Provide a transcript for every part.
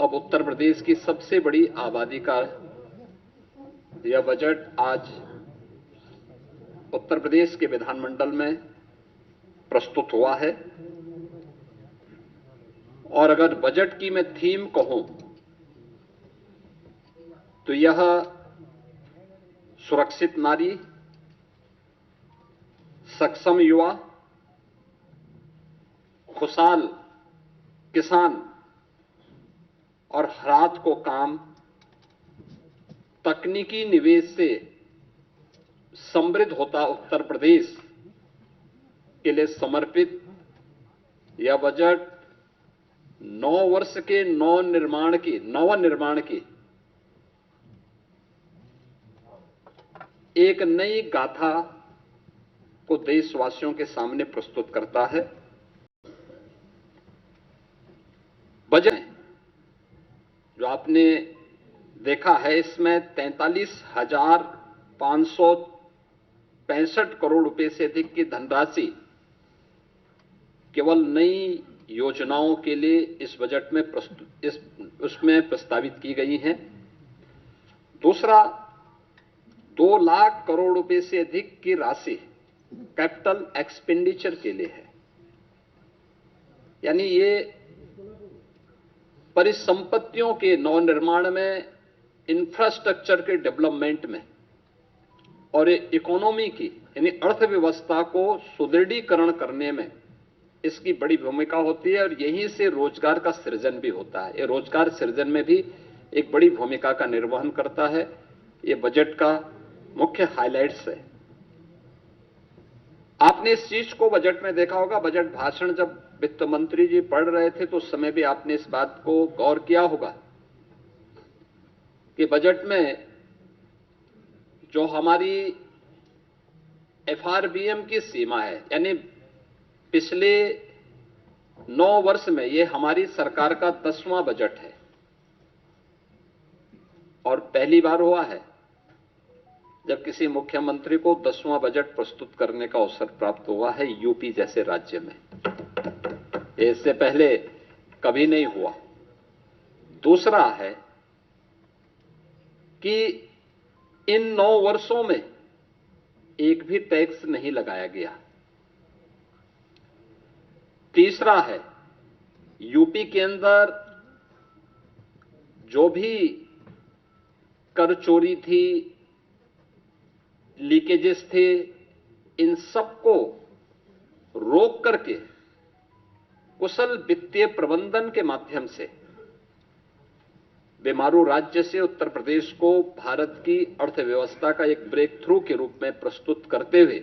अब उत्तर प्रदेश की सबसे बड़ी आबादी का यह बजट आज उत्तर प्रदेश के विधानमंडल में प्रस्तुत हुआ है। और अगर बजट की मैं थीम कहूं तो यह सुरक्षित नारी, सक्षम युवा, खुशहाल किसान और रात को काम, तकनीकी निवेश से समृद्ध होता उत्तर प्रदेश के लिए समर्पित यह बजट वर्ष के नवनिर्माण की एक नई गाथा को देशवासियों के सामने प्रस्तुत करता है। बजट जो आपने देखा है, इसमें 43,565 करोड़ रुपए से अधिक की धनराशि केवल नई योजनाओं के लिए इस बजट में उसमें प्रस्तावित की गई हैं। दूसरा, 2 लाख करोड़ रुपए से अधिक की राशि कैपिटल एक्सपेंडिचर के लिए है। यानी ये परिसंपत्तियों के नवनिर्माण में, इंफ्रास्ट्रक्चर के डेवलपमेंट में और इकोनॉमी की यानी अर्थव्यवस्था को सुदृढ़ीकरण करने में इसकी बड़ी भूमिका होती है और यहीं से रोजगार का सृजन भी होता है। ये रोजगार सृजन में भी एक बड़ी भूमिका का निर्वहन करता है। ये बजट का मुख्य हाइलाइट्स है। आपने इस चीज को बजट में देखा होगा। बजट भाषण जब वित्त मंत्री जी पढ़ रहे थे तो उस समय भी आपने इस बात को गौर किया होगा कि बजट में जो हमारी एफआरबीएम की सीमा है, यानी पिछले 9 वर्ष में ये हमारी सरकार का 10वां बजट है और पहली बार हुआ है जब किसी मुख्यमंत्री को 10वां बजट प्रस्तुत करने का अवसर प्राप्त हुआ है यूपी जैसे राज्य में। इससे पहले कभी नहीं हुआ। दूसरा है कि इन 9 वर्षों में एक भी टैक्स नहीं लगाया गया। तीसरा है, यूपी के अंदर जो भी कर चोरी थी, लीकेजेस थे, इन सबको रोक करके कुशल वित्तीय प्रबंधन के माध्यम से बेमारू राज्य से उत्तर प्रदेश को भारत की अर्थव्यवस्था का एक ब्रेक थ्रू के रूप में प्रस्तुत करते हुए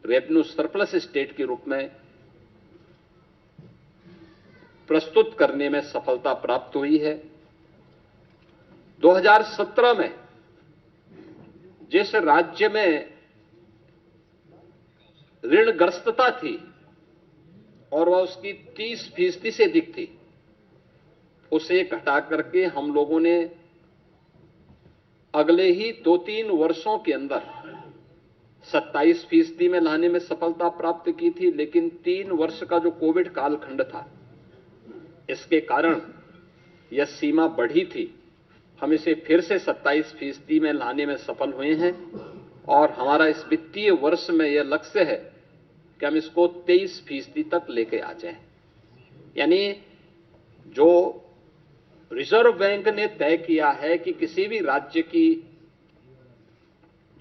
रेवेन्यू सरप्लस स्टेट के रूप में प्रस्तुत करने में सफलता प्राप्त हुई है। 2017 में जिस राज्य में ऋणग्रस्तता थी और वह उसकी 30% से अधिक थी, उसे घटा करके हम लोगों ने अगले ही 2-3 वर्षों के अंदर 27% में लाने में सफलता प्राप्त की थी। लेकिन 3 वर्ष का जो कोविड कालखंड था, इसके कारण यह सीमा बढ़ी थी। हम इसे फिर से 27% में लाने में सफल हुए हैं और हमारा इस वित्तीय वर्ष में यह लक्ष्य है कि हम इसको 23% तक लेके आ जाएं। यानी जो रिजर्व बैंक ने तय किया है कि किसी भी राज्य की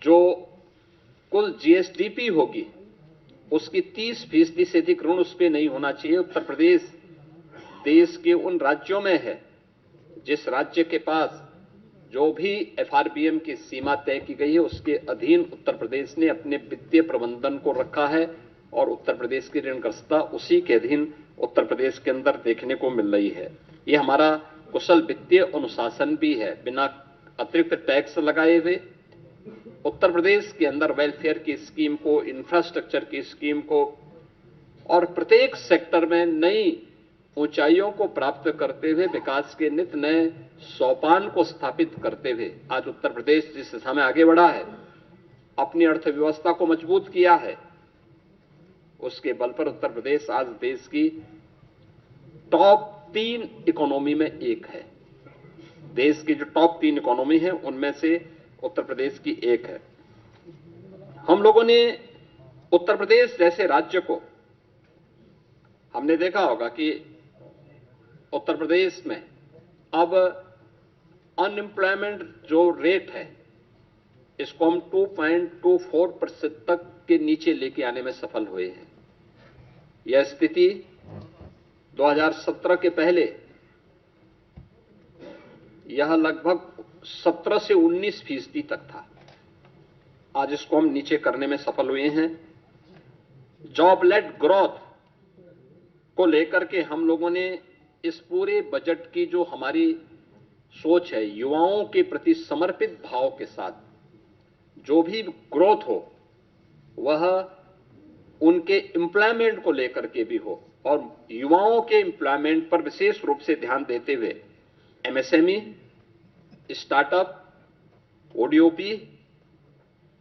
जो कुल जीएसडीपी होगी उसकी 30% से अधिक ऋण उस पर नहीं होना चाहिए। उत्तर प्रदेश देश के उन राज्यों में है जिस राज्य के पास जो भी एफआरबीएम की सीमा तय की गई है उसके अधीन उत्तर प्रदेश ने अपने वित्तीय प्रबंधन को रखा है और उत्तर प्रदेश की ऋणग्रस्तता उसी के अधीन उत्तर प्रदेश के अंदर देखने को मिल रही है। यह हमारा कुशल वित्तीय अनुशासन भी है। बिना अतिरिक्त टैक्स लगाए हुए उत्तर प्रदेश के अंदर वेलफेयर की स्कीम को, इंफ्रास्ट्रक्चर की स्कीम को और प्रत्येक सेक्टर में नई ऊंचाइयों को प्राप्त करते हुए विकास के नित नए सोपान को स्थापित करते हुए आज उत्तर प्रदेश जिस दिशा में आगे बढ़ा है, अपनी अर्थव्यवस्था को मजबूत किया है, उसके बल पर उत्तर प्रदेश आज देश की टॉप 3 इकोनॉमी में एक है। देश की जो टॉप 3 इकोनॉमी है उनमें से उत्तर प्रदेश की एक है। हम लोगों ने उत्तर प्रदेश जैसे राज्य को, हमने देखा होगा कि उत्तर प्रदेश में अब अनएम्प्लॉयमेंट जो रेट है इसको हम 2.24% तक के नीचे लेके आने में सफल हुए हैं। यह स्थिति 2017 के पहले यह लगभग 17 से 19% तक था। आज इसको हम नीचे करने में सफल हुए हैं। जॉब लेड ग्रोथ को लेकर के हम लोगों ने इस पूरे बजट की जो हमारी सोच है, युवाओं के प्रति समर्पित भाव के साथ जो भी ग्रोथ हो वह उनके एम्प्लॉयमेंट को लेकर के भी हो और युवाओं के एम्प्लॉयमेंट पर विशेष रूप से ध्यान देते हुए एमएसएमई, स्टार्टअप, ओडीओपी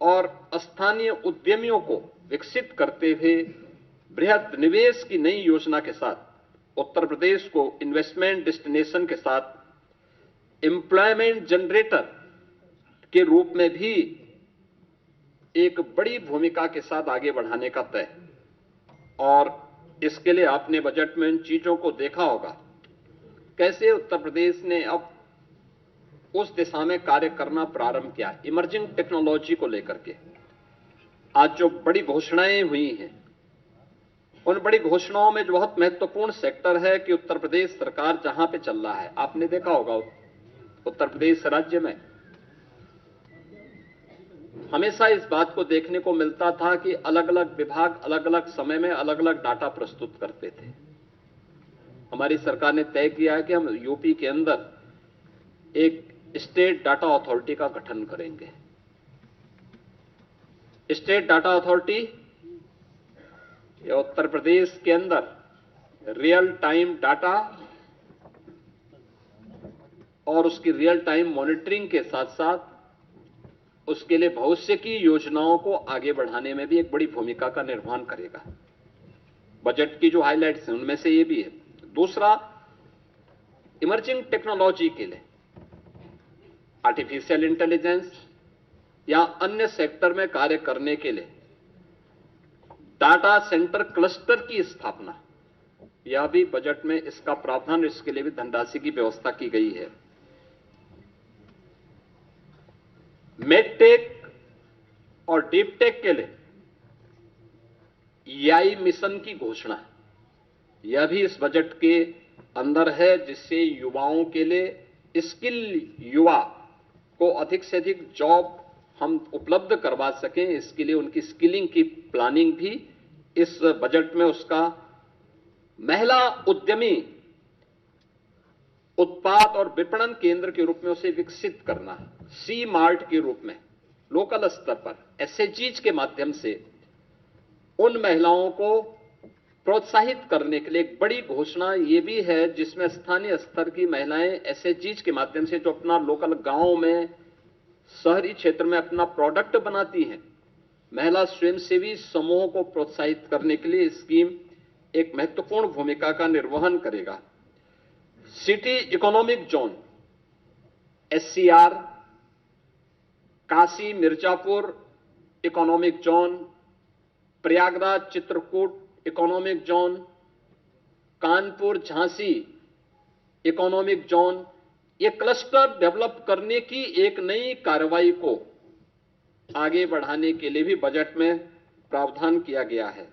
और स्थानीय उद्यमियों को विकसित करते हुए बृहद निवेश की नई योजना के साथ उत्तर प्रदेश को इन्वेस्टमेंट डेस्टिनेशन के साथ एम्प्लॉयमेंट जनरेटर के रूप में भी एक बड़ी भूमिका के साथ आगे बढ़ाने का तय। और इसके लिए आपने बजट में इन चीजों को देखा होगा, कैसे उत्तर प्रदेश ने अब उस दिशा में कार्य करना प्रारंभ किया। इमर्जिंग टेक्नोलॉजी को लेकर के आज जो बड़ी घोषणाएं हुई हैं, उन बड़ी घोषणाओं में जो बहुत महत्वपूर्ण सेक्टर है कि उत्तर प्रदेश सरकार जहां पे चल रहा है, आपने देखा होगा उत्तर प्रदेश राज्य में हमेशा इस बात को देखने को मिलता था कि अलग अलग विभाग अलग अलग समय में अलग अलग डाटा प्रस्तुत करते थे। हमारी सरकार ने तय किया है कि हम यूपी के अंदर एक स्टेट डाटा अथॉरिटी का गठन करेंगे। स्टेट डाटा अथॉरिटी या उत्तर प्रदेश के अंदर रियल टाइम डाटा और उसकी रियल टाइम मॉनिटरिंग के साथ साथ उसके लिए भविष्य की योजनाओं को आगे बढ़ाने में भी एक बड़ी भूमिका का निर्वहन करेगा। बजट की जो हाइलाइट्स हैं उनमें से ये भी है। दूसरा, इमर्जिंग टेक्नोलॉजी के लिए आर्टिफिशियल इंटेलिजेंस या अन्य सेक्टर में कार्य करने के लिए डाटा सेंटर क्लस्टर की स्थापना, यह भी बजट में इसका प्रावधान, इसके लिए भी धनराशि की व्यवस्था की गई है। मेडटेक और डीपटेक के लिए एआई मिशन की घोषणा, यह भी इस बजट के अंदर है, जिससे युवाओं के लिए स्किल युवा को अधिक से अधिक जॉब हम उपलब्ध करवा सकें। इसके लिए उनकी स्किलिंग की प्लानिंग भी इस बजट में, उसका महिला उद्यमी उत्पाद और विपणन केंद्र के रूप में उसे विकसित करना, सी मार्ट के रूप में लोकल स्तर पर एसएचजीज के माध्यम से उन महिलाओं को प्रोत्साहित करने के लिए एक बड़ी घोषणा ये भी है, जिसमें स्थानीय स्तर की महिलाएं एसएचजीज के माध्यम से जो अपना लोकल गांव में, शहरी क्षेत्र में अपना प्रोडक्ट बनाती हैं, महिला स्वयंसेवी समूहों को प्रोत्साहित करने के लिए स्कीम एक महत्वपूर्ण भूमिका का निर्वहन करेगा। City economic zone SCR, Kashi Mirzapur economic zone, Prayagraj Chitrakoot economic zone, Kanpur Jhansi economic zone, ये क्लस्टर डेवलप करने की एक नई कार्रवाई को आगे बढ़ाने के लिए भी बजट में प्रावधान किया गया है।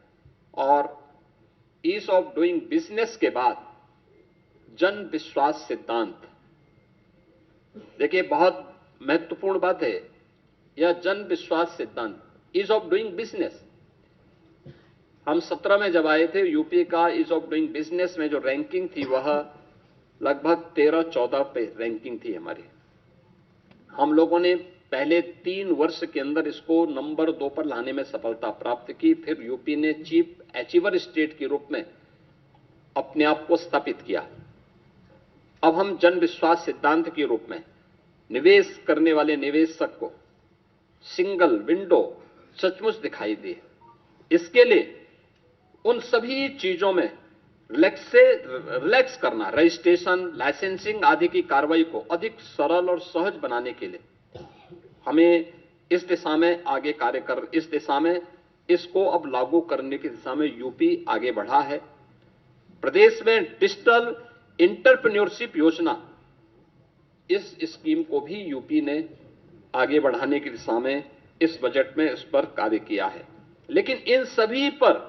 और ईज ऑफ डूइंग बिजनेस के बाद जन विश्वास सिद्धांत, देखिए बहुत महत्वपूर्ण बात है यह जन विश्वास सिद्धांत, ईज ऑफ डूइंग बिजनेस। हम 17 में जब आए थे, यूपी का ईज ऑफ डूइंग बिजनेस में जो रैंकिंग थी वह लगभग 13-14 पे रैंकिंग थी हमारी। हम लोगों ने पहले 3 वर्ष के अंदर इसको नंबर 2 पर लाने में सफलता प्राप्त की। फिर यूपी ने चीफ अचीवर स्टेट के रूप में अपने आप को स्थापित किया। अब हम जन विश्वास सिद्धांत के रूप में निवेश करने वाले निवेशक को सिंगल विंडो सचमुच दिखाई दे। इसके लिए उन सभी चीजों में रिलैक्स करना, रजिस्ट्रेशन, लाइसेंसिंग आदि की कार्रवाई को अधिक सरल और सहज बनाने के लिए हमें इस दिशा में इसको अब लागू करने की दिशा में यूपी आगे बढ़ा है। प्रदेश में डिजिटल एंटरप्रेन्योरशिप योजना, इस स्कीम को भी यूपी ने आगे बढ़ाने की दिशा में इस बजट में इस पर कार्य किया है। लेकिन इन सभी पर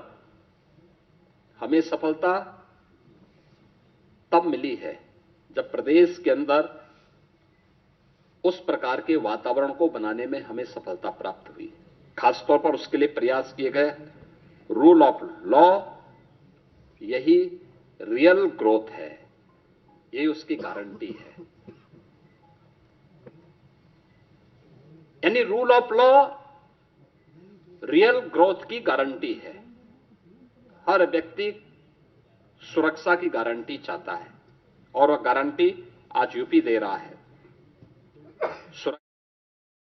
हमें सफलता तब मिली है जब प्रदेश के अंदर उस प्रकार के वातावरण को बनाने में हमें सफलता प्राप्त हुई। खासतौर पर उसके लिए प्रयास किए गए रूल ऑफ लॉ, यही रियल ग्रोथ है, यही उसकी गारंटी है। यानी rule of law real growth की गारंटी है। हर व्यक्ति सुरक्षा की गारंटी चाहता है और वह गारंटी आज यूपी दे रहा है।